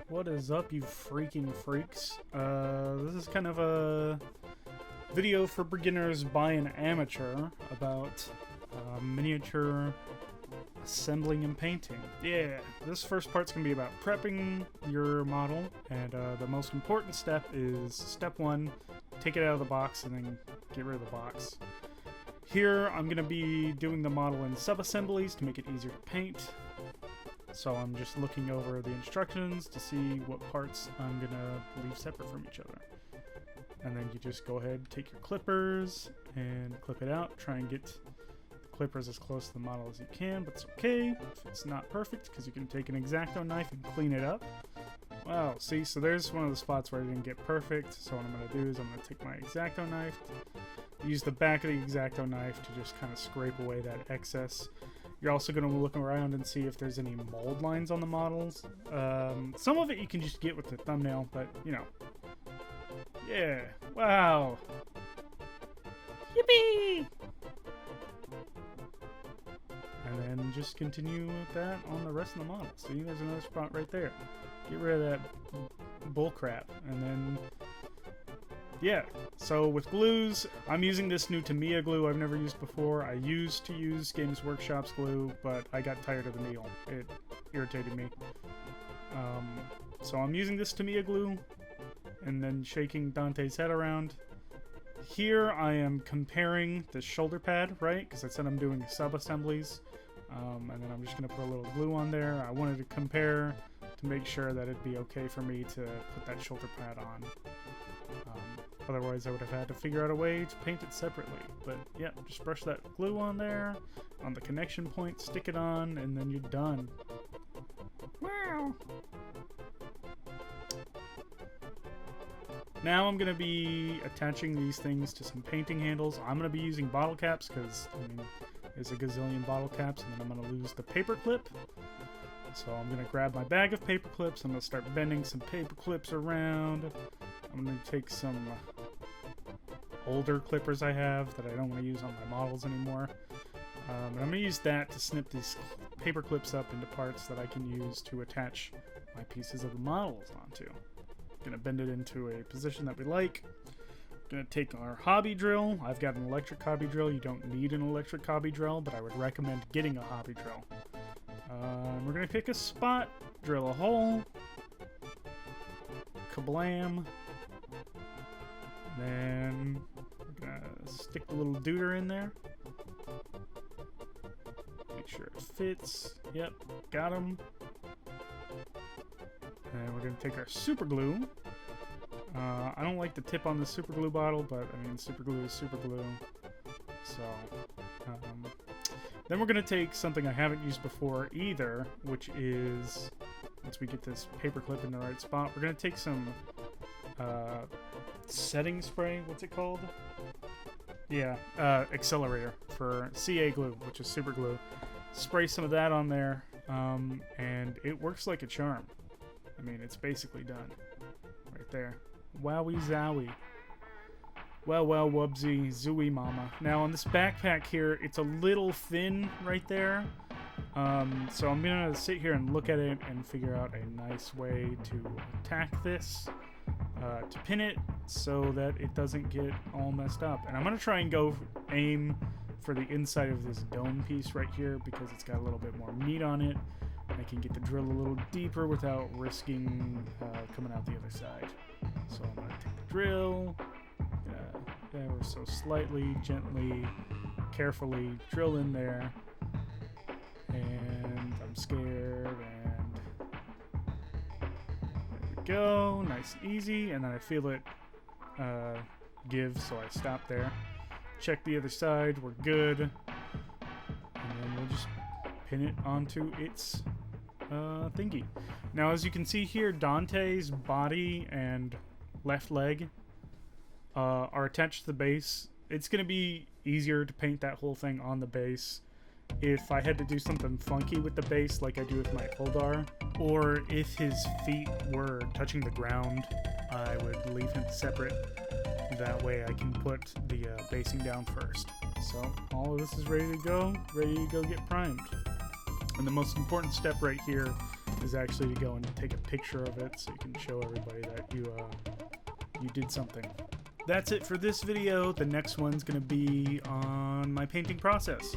What is up, you freaking freaks? This is kind of a video for beginners by an amateur about miniature assembling and painting. Yeah, this first part's gonna be about prepping your model, and the most important step is step 1, take it out of the box and then get rid of the box. Here, I'm gonna be doing the model in sub-assemblies to make it easier to paint. So I'm just looking over the instructions to see what parts I'm gonna leave separate from each other. And then you just go ahead, take your clippers and clip it out. Try and get the clippers as close to the model as you can, but it's okay if it's not perfect because you can take an X-Acto knife and clean it up. Wow, see, so there's one of the spots where I didn't get perfect. So what I'm gonna do is I'm gonna take my X-Acto knife, use the back of the X-Acto knife to just kind of scrape away that excess. You're also going to look around and see if there's any mold lines on the models. Some of it you can just get with the thumbnail, but, you know. Yeah. Wow. Yippee! And then just continue with that on the rest of the model. See, there's another spot right there. Get rid of that bull crap. And then, yeah. So with glues, I'm using this new Tamiya glue I've never used before. I used to use Games Workshop's glue, but I got tired of the needle. It irritated me. So I'm using this Tamiya glue and then shaking Dante's head around. Here I am comparing the shoulder pad, right? Because I said I'm doing sub-assemblies. And then I'm just going to put a little glue on there. I wanted to compare to make sure that it'd be okay for me to put that shoulder pad on. Otherwise, I would have had to figure out a way to paint it separately. But yeah, just brush that glue on there, on the connection point, stick it on, and then you're done. Wow! Now I'm going to be attaching these things to some painting handles. I'm going to be using bottle caps because, I mean, there's a gazillion bottle caps, and then I'm going to lose the paper clip. So I'm going to grab my bag of paper clips. I'm going to start bending some paper clips around. I'm going to take some older clippers I have that I don't want to use on my models anymore. And I'm going to use that to snip these paper clips up into parts that I can use to attach my pieces of the models onto. I'm going to bend it into a position that we like. I'm going to take our hobby drill. I've got an electric hobby drill. You don't need an electric hobby drill, but I would recommend getting a hobby drill. We're going to pick a spot, drill a hole, kablam. Then we're gonna stick the little deuter in there. Make sure it fits. Yep, got him. And we're gonna take our super glue. I don't like the tip on the super glue bottle, but I mean, super glue is super glue. So, then we're gonna take something I haven't used before either, which is, once we get this paper clip in the right spot, we're gonna take some setting spray. What's it called? Yeah, accelerator for CA glue, which is super glue. Spray some of that on there, and it works like a charm. I mean, it's basically done right there. Wowie zowie. Well, well, wubsy, zooey mama. Now on this backpack here, it's a little thin right there. So I'm gonna sit here and look at it and figure out a nice way to attack this. To pin it so that it doesn't get all messed up. And I'm going to try and aim for the inside of this dome piece right here because it's got a little bit more meat on it. I can get the drill a little deeper without risking coming out the other side. So I'm going to take the drill, ever so slightly, gently, carefully drill in there. And I'm scared, and go, nice and easy, and then I feel it give, so I stop there. Check the other side, we're good, and then we'll just pin it onto its thingy. Now, as you can see here, Dante's body and left leg are attached to the base. It's going to be easier to paint that whole thing on the base if I had to do something funky with the base like I do with my Eldar, or if his feet were touching the ground, I would leave him separate. That way I can put the basing down first. So all of this is ready to go get primed. And the most important step right here is actually to go and take a picture of it so you can show everybody that you did something. That's it for this video. The next one's gonna be on my painting process.